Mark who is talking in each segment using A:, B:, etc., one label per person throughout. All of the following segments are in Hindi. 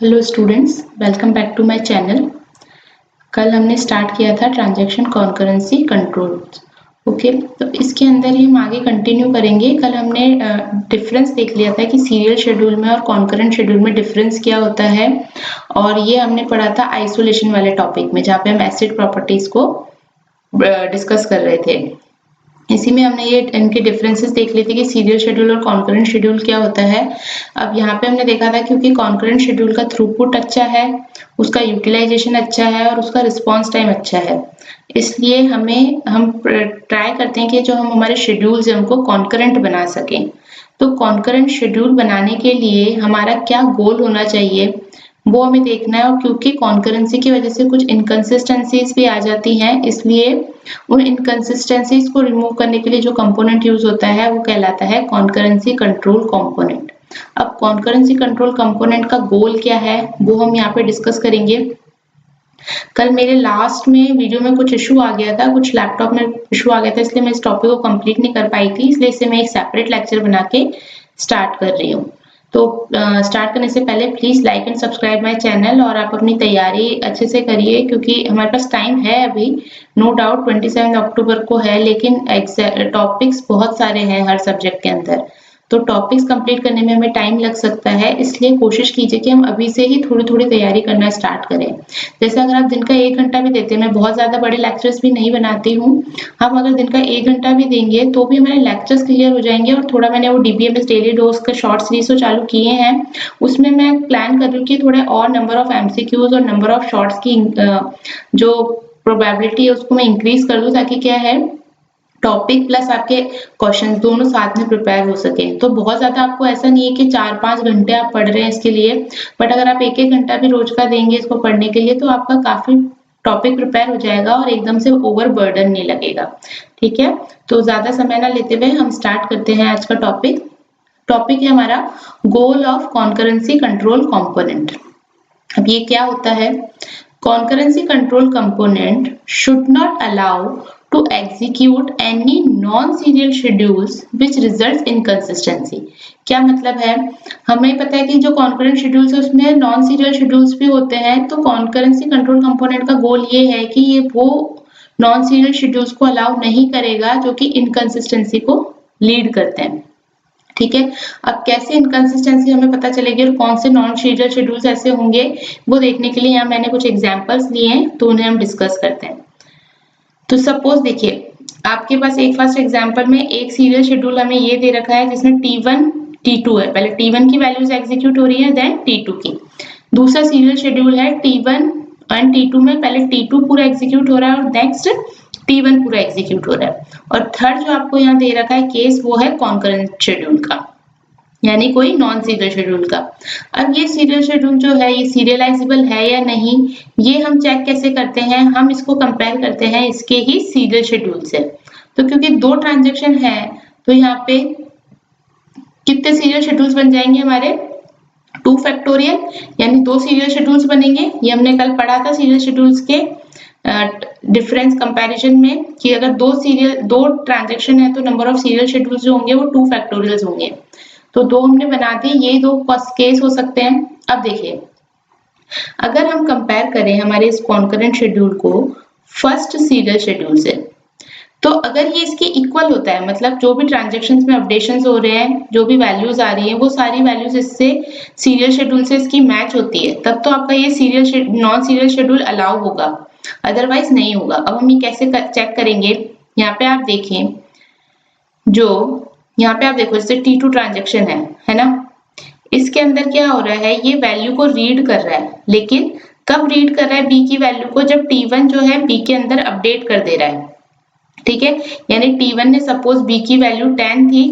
A: Hello students, welcome back to my channel. कल हमने स्टार्ट किया था ट्रांजैक्शन कॉन्करेंसी कंट्रोल्स। ओके, तो इसके अंदर ही हम आगे कंटिन्यू करेंगे। कल हमने डिफरेंस देख लिया था कि सीरियल शेड्यूल में और कॉन्करेंट शेड्यूल में डिफरेंस क्या होता है, और ये हमने पढ़ा था आइसोलेशन वाले टॉपिक में, जहाँ पे हम एसिड प्रॉपर्टीज को डिस्कस कर रहे थे। इसी में हमने ये इनके डिफरेंसेस देख लिए थे कि सीरियल शेड्यूल और कॉन्करेंट शेड्यूल क्या होता है। अब यहाँ पे हमने देखा था क्योंकि कॉन्करेंट शेड्यूल का थ्रूपुट अच्छा है, उसका यूटिलाइजेशन अच्छा है और उसका रिस्पॉन्स टाइम अच्छा है, इसलिए हम ट्राई करते हैं कि जो हम हमारे शेड्यूल्स हैं उनको कॉन्करेंट बना सकें। तो कॉन्करेंट शेड्यूल बनाने के लिए हमारा क्या गोल होना चाहिए वो हमें देखना है, और क्योंकि कॉन्करेंसी की वजह से कुछ इनकंसिस्टेंसीज भी आ जाती हैं, इसलिए उन इनकंसिस्टेंसीज को रिमूव करने के लिए जो कंपोनेंट यूज होता है वो कहलाता है कॉन्करेंसी कंट्रोल कंपोनेंट। अब कॉन्करेंसी कंट्रोल कंपोनेंट का गोल क्या है वो हम यहाँ पे डिस्कस करेंगे। कल मेरे लास्ट में वीडियो में कुछ इशू आ गया था, कुछ लैपटॉप में इशू आ गया था, इसलिए मैं इस टॉपिक को कंप्लीट नहीं कर पाई थी, इसलिए इसे मैं एक सेपरेट लेक्चर बना के स्टार्ट कर रही हूँ। तो स्टार्ट करने से पहले please like and subscribe my channel, और आप अपनी तैयारी अच्छे से करिए क्योंकि हमारे पास टाइम है अभी। नो डाउट 27 अक्टूबर को है, लेकिन टॉपिक्स बहुत सारे हैं हर सब्जेक्ट के अंदर, तो टॉपिक्स कंप्लीट करने में हमें टाइम लग सकता है, इसलिए कोशिश कीजिए कि हम अभी से ही थोड़ी थोड़ी तैयारी करना स्टार्ट करें। जैसे अगर आप दिन का 1 घंटा भी देते हैं, मैं बहुत ज्यादा बड़े लेक्चर्स भी नहीं बनाती हूँ, हम अगर दिन का 1 घंटा भी देंगे तो भी हमारे लेक्चर्स क्लियर हो जाएंगे। और थोड़ा मैंने वो डीबीएमएस डेली डोज का शॉर्ट सीरीज तो चालू किए हैं, उसमें मैं प्लान कर रही हूँ कि थोड़े और नंबर ऑफ एमसीक्यूज और नंबर ऑफ शॉर्ट्स की जो प्रोबेबिलिटी है उसको मैं इंक्रीज कर दूं, ताकि क्या है टॉपिक प्लस आपके क्वेश्चंस दोनों साथ में प्रिपेयर हो सके। तो बहुत ज्यादा आपको ऐसा नहीं है कि 4-5 घंटे आप पढ़ रहे हैं इसके लिए, बट अगर आप 1-1 घंटा भी रोज का देंगे इसको पढ़ने के लिए तो आपका काफी टॉपिक प्रिपेयर हो जाएगा और एकदम से ओवर बर्डन नहीं लगेगा। ठीक है, तो ज्यादा समय ना लेते हुए हम स्टार्ट करते हैं आज का टॉपिक। टॉपिक है हमारा goal of concurrency control component. अब ये क्या होता है? Concurrency control component should not allow to execute any non-serial schedules which results in consistency। क्या मतलब है? हमें पता है कि जो concurrent schedules है उसमें non-serial schedules भी होते हैं, तो concurrency control component का गोल ये है कि ये वो non-serial schedules को allow नहीं करेगा जो कि inconsistency को lead करते हैं। ठीक है, अब कैसे इनकंसिस्टेंसी हमें पता चलेगी और कौन से नॉन सीरियल शेड्यूल्स ऐसे होंगे वो देखने के लिए यहाँ मैंने कुछ एग्जांपल्स लिए हैं, तो उन्हें हम डिस्कस करते हैं। तो सपोज देखिए, आपके पास एक फर्स्ट एग्जांपल में एक सीरियल शेड्यूल हमें ये दे रखा है जिसमें T1 T2 है। पहले T1 की वैल्यूज एग्जीक्यूट हो रही है, देन T2 की। दूसरा सीरियल शेड्यूल है T1 एंड T2 में पहले T2 पूरा एग्जीक्यूट हो रहा है और नेक्स्ट T1 पूरा एग्जीक्यूट हो रहा है। और थर्ड जो आपको यहाँ दे रखा है केस वो है कॉन्करेंट शेड्यूल का, यानी कोई नॉन सीरियल शेड्यूल का। अब ये सीरियल शेड्यूल जो है ये सीरियलाइजेबल है या नहीं, ये हम चेक कैसे करते हैं? हम इसको कंपेयर करते हैं इसके ही सीरियल शेड्यूल से। तो क्योंकि दो ट्रांजैक्शन है तो यहाँ पे कितने सीरियल शेड्यूल्स बन जाएंगे हमारे? 2 फैक्टोरियल, यानी 2 सीरियल शेड्यूल्स बनेंगे। ये हमने कल पढ़ा था सीरियल शेड्यूल्स के डिफरेंस कंपैरिजन में कि अगर दो ट्रांजैक्शन है तो नंबर ऑफ सीरियल शेड्यूल्स जो होंगे वो 2 फैक्टोरियल्स होंगे। तो 2 हमने बना दी, यही 2 केस हो सकते हैं। अब देखिए, अगर हम कंपेयर करें हमारे इस कॉन्करेंट शेड्यूल को फर्स्ट सीरियल शेड्यूल से, तो अगर ये इसके इक्वल होता है, मतलब जो भी ट्रांजैक्शंस में अपडेशंस हो रहे हैं, जो भी वैल्यूज आ रही हैं वो सारी वैल्यूज इससे सीरियल शेड्यूल से इसकी मैच होती है, तब तो आपका ये नॉन सीरियल शेड्यूल अलाउ होगा, अदरवाइज नहीं होगा। अब हम ये कैसे चेक करेंगे? यहाँ पे आप देखें, जो यहाँ पे आप देखो जैसे T2 ट्रांजैक्शन है ना, इसके अंदर क्या हो रहा है, ये वैल्यू को रीड कर रहा है, लेकिन कब रीड कर रहा है B की वैल्यू को? जब T1 जो है B के अंदर अपडेट कर दे रहा है। ठीक है, यानी T1 ने सपोज B की वैल्यू 10 थी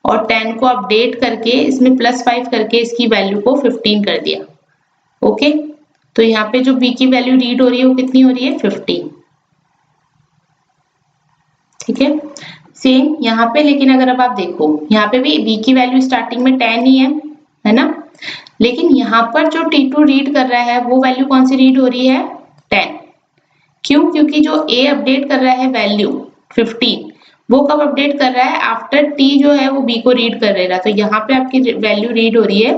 A: और 10 को अपडेट करके इसमें +5 करके इसकी वैल्यू को 15 कर दिया। ओके, तो यहाँ पे जो B की वैल्यू रीड हो रही है वो कितनी हो रही है? 15। ठीक है, सेम यहाँ पे, लेकिन अगर अब आप देखो यहाँ पे भी B की वैल्यू स्टार्टिंग में 10 ही है ना, लेकिन यहाँ पर जो T2 रीड कर रहा है वो वैल्यू कौन सी रीड हो रही है? 10। क्यों? क्योंकि जो A अपडेट कर रहा है वैल्यू 15, वो कब अपडेट कर रहा है? आफ्टर T जो है वो B को रीड कर रहेगा, तो यहाँ पे आपकी वैल्यू रीड हो रही है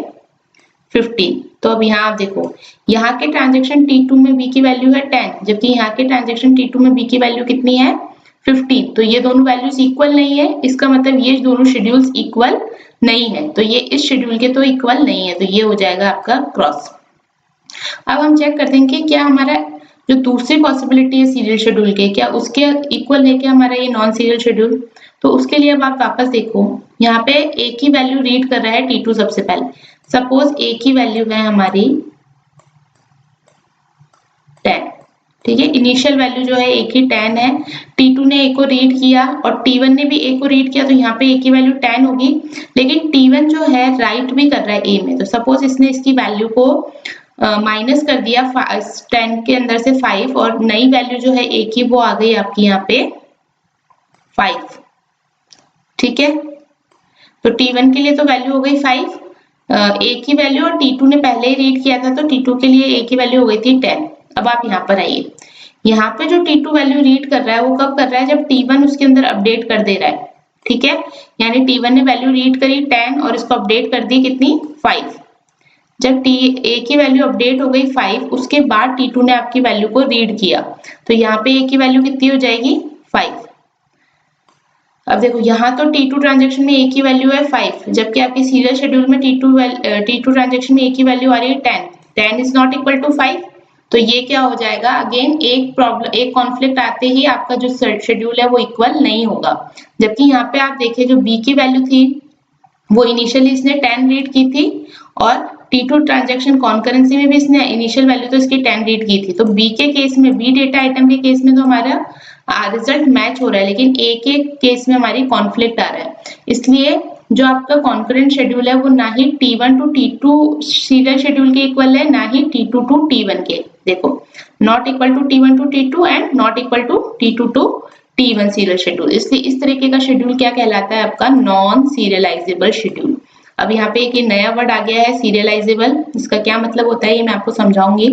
A: 15। तो अब यहाँ आप देखो, यहाँ के ट्रांजेक्शन T2 में B की वैल्यू है 10, जबकि यहाँ के ट्रांजेक्शन T2 में B की वैल्यू कितनी है 15। तो ये दोनों वैल्यूज इक्वल नहीं है, इसका मतलब ये दोनों शेड्यूल्स इक्वल नहीं है, तो ये इस शेड्यूल के तो इक्वल नहीं है, तो ये हो जाएगा आपका क्रॉस। अब हम चेक करते हैं कि क्या हमारा जो दूसरी पॉसिबिलिटी है सीरियल शेड्यूल के, क्या उसके इक्वल है क्या हमारा ये नॉन सीरियल शेड्यूल। तो उसके लिए अब आप वापस देखो, यहाँ पे A की वैल्यू रीड कर रहा है T2 सबसे पहले। सपोज A की वैल्यू है हमारी 10, ठीक है, इनिशियल वैल्यू जो है A की 10 है, T2 ने A को रीड किया और T1 ने भी A को रीड किया, तो यहाँ पे A की वैल्यू 10 होगी, लेकिन T1 जो है राइट भी कर रहा है A में, तो सपोज इसने इसकी वैल्यू को माइनस कर दिया 10 के अंदर से 5, और नई वैल्यू जो है A की वो आ गई आपकी यहाँ पे 5, ठीक है। तो T1 के लिए तो वैल्यू हो गई 5, A की वैल्यू, और T2 ने पहले ही रीड किया था तो T2 के लिए A की वैल्यू हो गई थी 10। अब आप यहाँ पर आइए, यहाँ पे जो T2 वैल्यू रीड कर रहा है वो कब कर रहा है, जब T1 उसके अंदर अपडेट कर दे रहा है, ठीक है। यानी T1 ने वैल्यू रीड करी 10 और इसको अपडेट कर दी कितनी 5। जब A की वैल्यू अपडेट हो गई 5, उसके बाद T2 ने आपकी वैल्यू को रीड किया, तो यहाँ पे A की वैल्यू कितनी हो जाएगी 5। अब देखो यहाँ तो T2 ट्रांजेक्शन में A की वैल्यू है 5, जबकि आपकी सीरियल शेड्यूल में T2 ट्रांजेक्शन में A की वैल्यू आ रही है 10। 10 इज नॉट इक्वल टू 5, तो ये क्या हो जाएगा, अगेन एक कॉन्फ्लिक्ट आते ही आपका जो शेड्यूल है वो इक्वल नहीं होगा। जबकि यहाँ पे आप देखिए जो B की वैल्यू थी वो इनिशियली इसने 10 रीड की थी, और T2 ट्रांजेक्शन कॉन्करेंसी में भी इसने इनिशियल वैल्यू तो इसकी 10 रीड की थी। तो B के केस में, B डेटा आइटम के केस में तो हमारा रिजल्ट मैच हो रहा है, लेकिन A के केस में हमारी कॉन्फ्लिक्ट आ रहा है। इसलिए जो आपका कॉन्करेंट शेड्यूल है वो ना ही T1 to T2 serial schedule के इक्वल है, ना ही T2 टू T1 के। देखो, not equal to T1 to T2 and not equal to T2 to T1 serial schedule. इसलिए इस तरीके का शेड्यूल क्या कहलाता है, आपका नॉन सीरियलाइजेबल शेड्यूल। अब यहाँ पे एक नया वर्ड आ गया है सीरियलाइजेबल, इसका क्या मतलब होता है ये मैं आपको समझाऊंगी।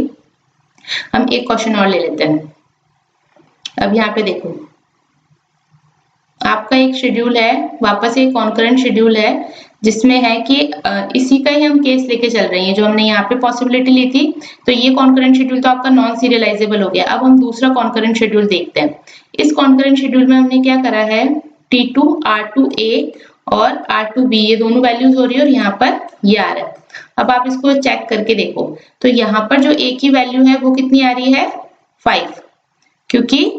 A: हम एक क्वेश्चन और ले लेते हैं। अब यहाँ पे देखो, आपका एक शेड्यूल है, वापस एक कॉन्करेंट शेड्यूल है, जिसमें है कि इसी का ही हम केस लेके चल रहे हैं, जो हमने यहाँ पे पॉसिबिलिटी ली थी। तो ये कॉन्करेंट शेड्यूल तो आपका नॉन सीरियलाइजेबल हो गया। अब हम दूसरा कॉन्करेंट शेड्यूल देखते हैं। इस कॉन्करेंट शेड्यूल में हमने क्या करा है, T2 R2A और R2B ये दोनों वैल्यूज हो रही है, और यहाँ पर ये आ रहा है। अब आप इसको चेक करके देखो, तो यहाँ पर जो A की वैल्यू है वो कितनी आ रही है 5, क्योंकि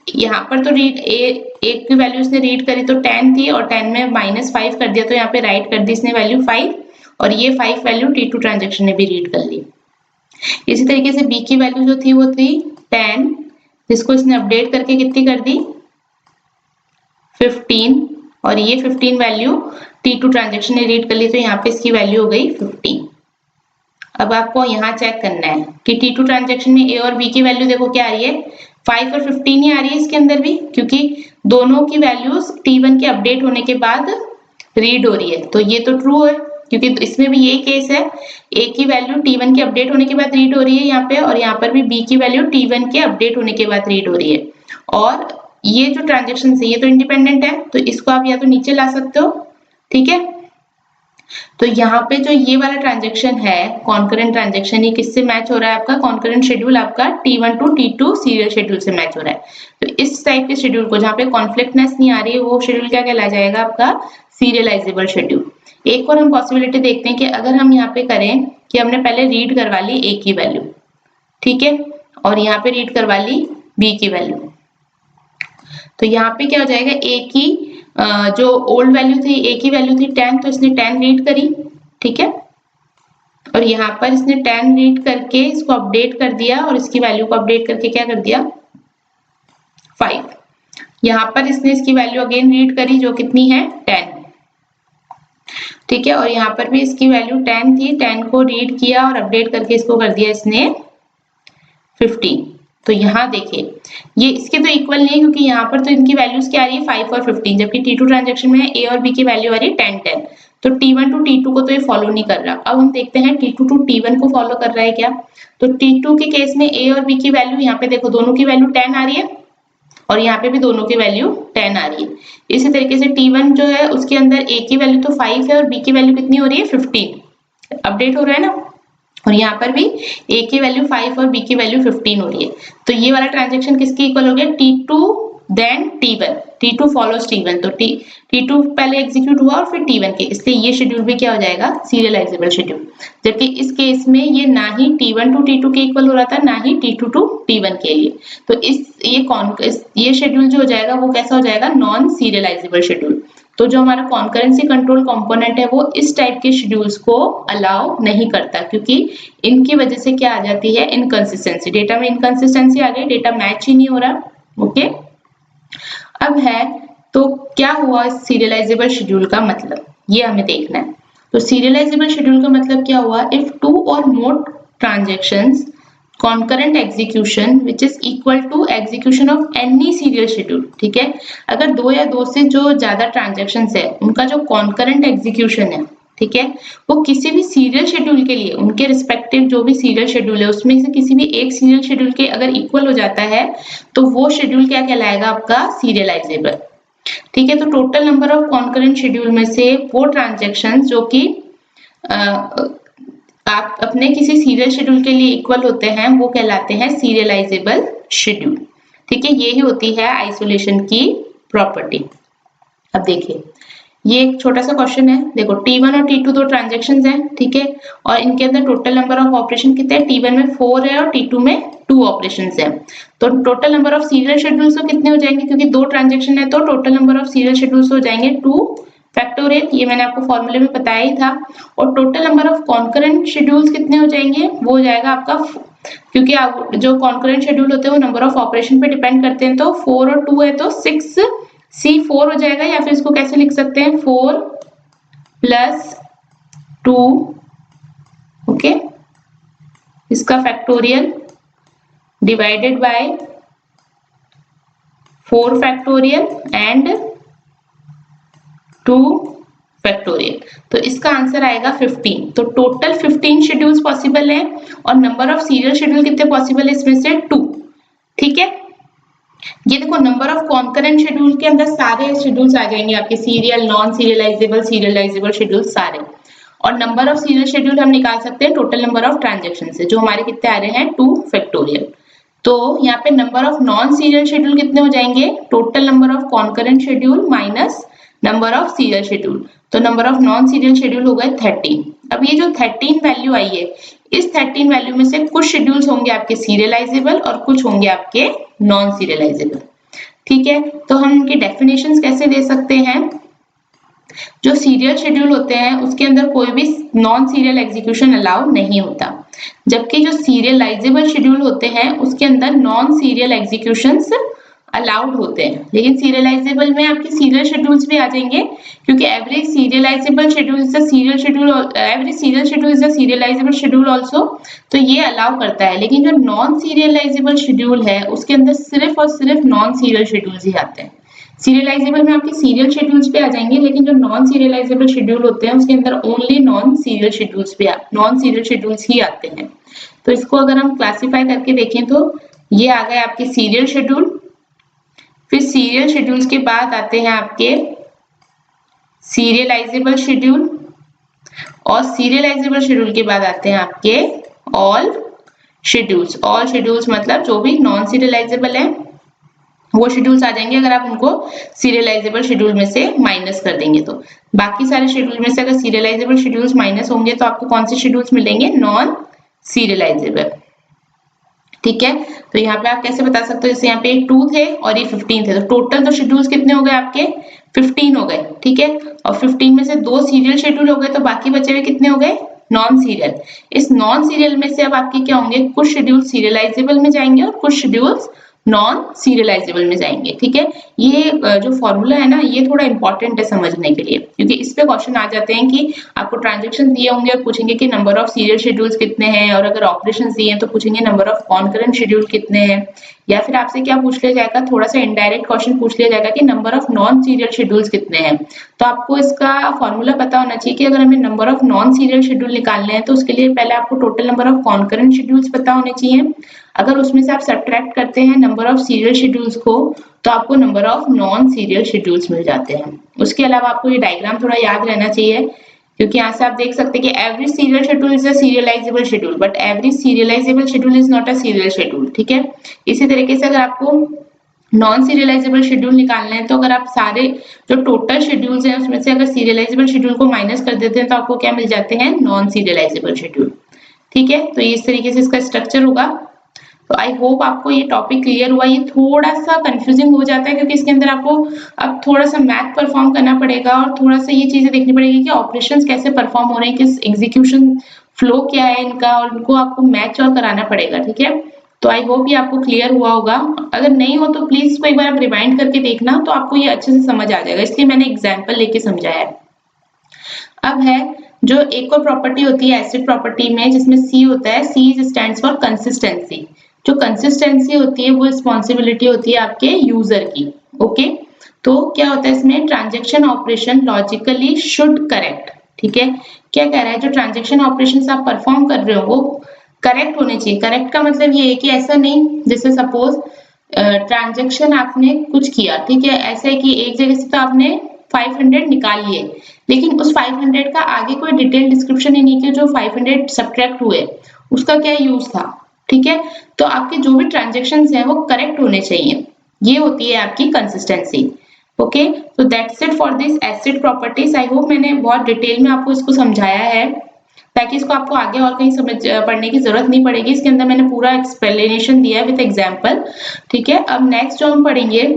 A: यहाँ पर तो एक की वैल्यू इसने रीड करी तो 10 थी, और 10 में -5 कर दिया, तो यहाँ पे राइट कर दी इसने वैल्यू 5, और ये 5 वैल्यू T2 ट्रांजेक्शन ने भी रीड कर ली। इसी तरीके से B की वैल्यू जो थी वो थी 10, जिसको इसने अपडेट करके कितनी कर दी 15, और ये 15 वैल्यू T2 ट्रांजेक्शन ने रीड कर ली, तो यहाँ पे इसकी वैल्यू हो गई 15। अब आपको यहाँ चेक करना है कि T2 ट्रांजेक्शन में A और B की वैल्यू देखो क्या आ रही है, 5 और 15 ही आ रही है इसके अंदर भी, क्योंकि दोनों की वैल्यूज T1 के अपडेट होने के बाद रीड हो रही है। तो ये तो ट्रू है, क्योंकि इसमें भी यही केस है, A की वैल्यू T1 के अपडेट होने के बाद रीड हो रही है यहाँ पे, और यहाँ पर भी B की वैल्यू T1 के अपडेट होने के बाद रीड हो रही है। और ये जो ट्रांजेक्शन है ये तो इंडिपेंडेंट है, तो इसको आप या तो नीचे ला सकते हो, ठीक है। तो यहाँ पे जो ये वाला ट्रांजेक्शन है कॉन्करेंट ट्रांजेक्शन, ये किससे मैच हो रहा है, आपका कॉन्करेंट शेड्यूल आपका T1 to T2 serial schedule से मैच हो रहा है। तो इस टाइप के शेड्यूल को जहाँ पे कॉन्फ्लिक्टनेस नहीं आ रही है, वो शेड्यूल क्या कहला जाएगा, आपका सीरियलाइजेबल शेड्यूल। एक और हम पॉसिबिलिटी देखते हैं कि अगर हम यहाँ पे करें कि हमने पहले रीड करवा ली A की वैल्यू, ठीक है, और यहाँ पे रीड करवा ली B की वैल्यू, तो यहाँ पे क्या हो जाएगा, A की जो ओल्ड वैल्यू थी, A की वैल्यू थी 10, तो इसने 10 रीड करी, ठीक है, और यहाँ पर इसने 10 रीड करके इसको अपडेट कर दिया, और इसकी वैल्यू को अपडेट करके क्या कर दिया 5। यहाँ पर इसने इसकी वैल्यू अगेन रीड करी, जो कितनी है 10, ठीक है, और यहाँ पर भी इसकी वैल्यू 10 थी, 10 को रीड किया और अपडेट करके इसको कर दिया इसने 15। तो यहाँ देखिए ये इसके तो इक्वल नहीं है, क्योंकि यहाँ पर तो इनकी वैल्यूज क्या आ रही है 5 और 15, जबकि T2 ट्रांजेक्शन में A और B की वैल्यू आ रही है 10 10, तो T1 टू T2 को तो ये फॉलो नहीं कर रहा। अब हम देखते हैं T2 टू T1 को फॉलो कर रहा है क्या। तो T2 के केस में A और B की वैल्यू, यहाँ पे देखो दोनों की वैल्यू 10 आ रही है, और यहाँ पे भी दोनों की वैल्यू 10 आ रही है। इसी तरीके से T1 जो है उसके अंदर A की वैल्यू तो 5 है, और B की वैल्यू कितनी हो रही है 15, अपडेट हो रहा है ना। और यहाँ पर भी A की वैल्यू 5 और B की वैल्यू 15 हो रही है। तो ये वाला ट्रांजेक्शन किसके इक्वल हो गया, T2 then T1, T2 follows T1, तो T2 पहले एग्जीक्यूट हुआ और फिर T1 के, इसलिए ये शेड्यूल भी क्या हो जाएगा, सीरियलाइजेबल शेड्यूल। जबकि इस केस में ये ना ही T1 टू T2 के इक्वल हो रहा था, ना ही T2 टू T1 के लिए। तो ये शेड्यूल जो हो जाएगा वो कैसा हो जाएगा, नॉन सीरियलाइजेबल शेड्यूल। तो जो हमारा कॉन्करेंसी कंट्रोल कंपोनेंट है वो इस टाइप के शेड्यूल्स को अलाउ नहीं करता, क्योंकि इनकी वजह से क्या आ जाती है, इनकंसिस्टेंसी, डेटा में इनकंसिस्टेंसी आ गई, डेटा मैच ही नहीं हो रहा। ओके, अब है तो क्या हुआ इस सीरियलाइजेबल शेड्यूल का मतलब, ये हमें देखना है। तो सीरियलाइजेबल शेड्यूल का मतलब क्या हुआ, इफ 2 और मोर transactions concurrent execution which is equal to execution of any serial schedule, ठीक है, अगर दो या दो से जो ज्यादा ट्रांजेक्शन्स है उनका जो concurrent execution है, ठीक है, वो किसी भी सीरियल शेड्यूल के लिए, उनके रिस्पेक्टिव जो भी सीरियल शेड्यूल है उसमें से किसी भी एक सीरियल शेड्यूल के अगर इक्वल हो जाता है तो वो शेड्यूल क्या कहलाएगा, आपका सीरियलाइजेबल। ठीक है, तो total number of concurrent schedule में से वो ट्रांजेक्शन जो कि आप अपने किसी सीरियल शेड्यूल के लिए इक्वल होते हैं वो कहलाते हैं सीरियलाइजेबल शेड्यूल। ठीक है, यही होती है आइसोलेशन की प्रॉपर्टी। अब देखिए, ये एक छोटा सा क्वेश्चन है, देखो T1 और T2 दो ट्रांजेक्शंस हैं, ठीक है, और इनके अंदर टोटल नंबर ऑफ ऑपरेशन कितने हैं, T1 में 4 है और T2 में 2 ऑपरेशंस हैं। तो total number of serial schedules तो कितने हो जाएंगे, क्योंकि दो ट्रांजेक्शन है तो total number of serial schedules हो जाएंगे 2 फैक्टोरियल, ये मैंने आपको फॉर्मूले में बताया ही था। और total number of concurrent schedules कितने हो जाएंगे, वो हो जाएगा आपका, क्योंकि आप जो कॉन्करेंट शेड्यूल होते हैं वो नंबर ऑफ ऑपरेशन पे डिपेंड करते हैं, तो 4 और 2 है तो 6C4 हो जाएगा, या फिर इसको कैसे लिख सकते हैं, 4 + 2, ओके, इसका factorial divided by 4 factorial and 2 factorial, तो इसका आंसर आएगा 15। तो टोटल 15 शेड्यूल्स पॉसिबल हैं और नंबर ऑफ सीरियल शेड्यूल कितने पॉसिबल है, इसमें से 2। ठीक है, ये देखो नंबर ऑफ कॉन्करेंट शेड्यूल के अंदर सारे शेड्यूल्स आ जाएंगे आपके, serial, non serialisable, serialisable schedule सारे। और नंबर ऑफ सीरियल शेड्यूल हम निकाल सकते हैं टोटल नंबर ऑफ ट्रांजेक्शन से, जो हमारे कितने आ रहे हैं, 2 फैक्टोरियल। तो यहाँ पे number of non serial schedule कितने हो जाएंगे, total number of concurrent schedule minus number of serial schedule, तो number of non serial schedule हो गए 13। अब ये जो 13 वैल्यू आई है, इस 13 वैल्यू में से कुछ शेड्यूल्स होंगे आपके सीरियलाइजेबल और कुछ होंगे आपके नॉन सीरियलाइजेबल। ठीक है, तो हम इनकी डेफिनेशंस कैसे दे सकते हैं, जो सीरियल शेड्यूल होते हैं उसके अंदर कोई भी नॉन सीरियल एग्जीक्यूशन अलाउ नहीं होता, जबकि जो सीरियलाइजेबल शेड्यूल होते हैं उसके अंदर नॉन सीरियल एग्जीक्यूशंस अलाउड होते हैं। लेकिन सीरियलाइजेबल में आपके सीरियल शेड्यूल्स भी आ जाएंगे, क्योंकि every serialisable schedule is the serial schedule, every serial schedule is the serialisable schedule also, तो ये अलाउ करता है। लेकिन जो नॉन सीरियलाइजेबल शेड्यूल है उसके अंदर सिर्फ और सिर्फ नॉन सीरियल शेड्यूल्स ही आते हैं। सीरियलाइजेबल में आपके सीरियल शेड्यूल्स भी आ जाएंगे, लेकिन जो नॉन सीरियलाइजेबल शेड्यूल होते हैं उसके अंदर ओनली नॉन सीरियल शेड्यूल्स ही आते हैं। तो इसको अगर हम क्लासिफाई करके देखें तो ये आ गए आपके सीरियल शेड्यूल, फिर सीरियल शेड्यूल्स के बाद आते हैं आपके सीरियलाइजेबल शेड्यूल, और सीरियलाइजेबल शेड्यूल के बाद आते हैं आपके ऑल शेड्यूल्स। ऑल शेड्यूल्स मतलब जो भी नॉन सीरियलाइजेबल है वो शेड्यूल्स आ जाएंगे, अगर आप उनको सीरियलाइजेबल शेड्यूल में से माइनस कर देंगे तो। बाकी सारे शेड्यूल में से अगर सीरियलाइजेबल शेड्यूल्स माइनस होंगे तो आपको कौन से शेड्यूल्स मिलेंगे, नॉन सीरियलाइजेबल। ठीक है, तो यहाँ पे आप कैसे बता सकते हो, जैसे यहाँ पे 2 थे और ये 15 थे, तो टोटल तो शेड्यूल्स कितने हो गए आपके, 15 हो गए। ठीक है, और 15 में से 2 सीरियल शेड्यूल हो गए, तो बाकी बचे हुए कितने हो गए, नॉन सीरियल। इस नॉन सीरियल में से अब आपके क्या होंगे, कुछ शेड्यूल सीरियलाइजेबल में जाएंगे और कुछ शेड्यूल्स नॉन सीरियलाइजेबल में जाएंगे। ठीक है, ये जो फॉर्मूला है ना ये थोड़ा इंपॉर्टेंट है समझने के लिए, क्योंकि इस पे क्वेश्चन आ जाते हैं कि आपको ट्रांजैक्शन दिए होंगे और पूछेंगे कि नंबर ऑफ सीरियल शेड्यूल्स कितने हैं, और अगर ऑपरेशंस दिए हैं तो पूछेंगे नंबर ऑफ कॉन्करेंट शेड्यूल कितने हैं, या फिर आपसे क्या पूछ लिया जाएगा, थोड़ा सा इनडायरेक्ट क्वेश्चन पूछ लिया जाएगा कि number of non serial schedules कितने हैं। तो आपको इसका फॉर्मूला पता होना चाहिए कि अगर हमें number of non serial schedule निकालने हैं तो उसके लिए पहले आपको total number of concurrent schedules पता होने चाहिए। अगर उसमें से आप सब्ट्रैक्ट करते हैं नंबर ऑफ सीरियल शेड्यूल्स को तो आपको number of non serial schedules मिल जाते हैं। उसके अलावा आपको ये डायग्राम थोड़ा याद रहना चाहिए क्योंकि यहाँ से आप देख सकते हैं कि every serial schedule is a serialisable schedule, but every serialisable schedule is not a serial schedule, ठीक है। इसी तरीके से अगर आपको नॉन सीरियलाइजेबल शेड्यूल निकालना है, तो अगर आप सारे जो टोटल शेड्यूल्स हैं उसमें से अगर सीरियलाइजेबल शेड्यूल को माइनस कर देते हैं तो आपको क्या मिल जाते हैं, नॉन सीरियलाइजेबल शेड्यूल, ठीक है। तो इस तरीके से इसका स्ट्रक्चर होगा। तो आई होप आपको ये टॉपिक क्लियर हुआ। ये थोड़ा सा कंफ्यूजिंग हो जाता है क्योंकि इसके अंदर आपको अब थोड़ा सा मैथ परफॉर्म करना पड़ेगा और थोड़ा सा ये चीजें देखनी पड़ेगी कि ऑपरेशंस कैसे परफॉर्म हो रहे हैं, किस एग्जीक्यूशन फ्लो क्या है इनका, और उनको आपको मैच और कराना पड़ेगा, ठीक है। तो आई होप ये आपको क्लियर हुआ होगा। अगर नहीं हो तो प्लीज इसको एक बार आप रिवाइंड करके देखना, तो आपको ये अच्छे से समझ आ जाएगा, इसलिए मैंने एग्जाम्पल लेके समझाया है। अब है जो एक और प्रॉपर्टी होती है एसिड प्रॉपर्टी में, जिसमें सी होता है, सी स्टैंड्स फॉर कंसिस्टेंसी। जो कंसिस्टेंसी होती है वो रिस्पॉन्सिबिलिटी होती है आपके यूजर की, ओके। तो क्या होता है इसमें, transaction operation logically should correct, ठीक है। क्या कह रहा है, जो ट्रांजेक्शन ऑपरेशन आप परफॉर्म कर रहे हो वो करेक्ट होने चाहिए। करेक्ट का मतलब ये है कि ऐसा नहीं, जैसे सपोज ट्रांजेक्शन आपने कुछ किया, ठीक है, ऐसा है कि एक जगह से तो आपने 500 निकाल लिए, लेकिन उस 500 का आगे कोई डिटेल डिस्क्रिप्शन ही नहीं कि जो 500 सब्ट्रैक्ट हुए उसका क्या यूज था, ठीक है। तो आपके जो भी ट्रांजेक्शन्स हैं वो करेक्ट होने चाहिए, ये होती है आपकी कंसिस्टेंसी, ओके। तो that's it for this acid properties. I hope मैंने बहुत डिटेल में आपको इसको समझाया है, ताकि इसको आपको आगे और कहीं समझ पढ़ने की जरूरत नहीं पड़ेगी। इसके अंदर मैंने पूरा एक्सप्लेनेशन दिया है विद एग्जांपल, ठीक है। अब नेक्स्ट जो हम पढ़ेंगे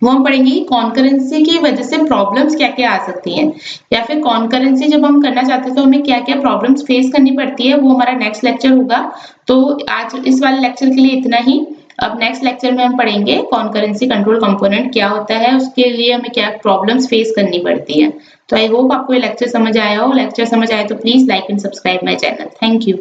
A: वो हम पढ़ेंगे कॉन्करेंसी की वजह से प्रॉब्लम्स क्या क्या आ सकती हैं, या फिर कॉन्करेंसी जब हम करना चाहते हैं तो हमें क्या क्या प्रॉब्लम्स फेस करनी पड़ती है, वो हमारा नेक्स्ट लेक्चर होगा। तो आज इस वाले लेक्चर के लिए इतना ही। अब नेक्स्ट लेक्चर में हम पढ़ेंगे कॉन्करेंसी कंट्रोल कंपोनेंट क्या होता है, उसके लिए हमें क्या प्रॉब्लम्स फेस करनी पड़ती है। तो आई होप आपको ये लेक्चर समझ आया हो। लेक्चर समझ आया तो please like and subscribe my channel. Thank you.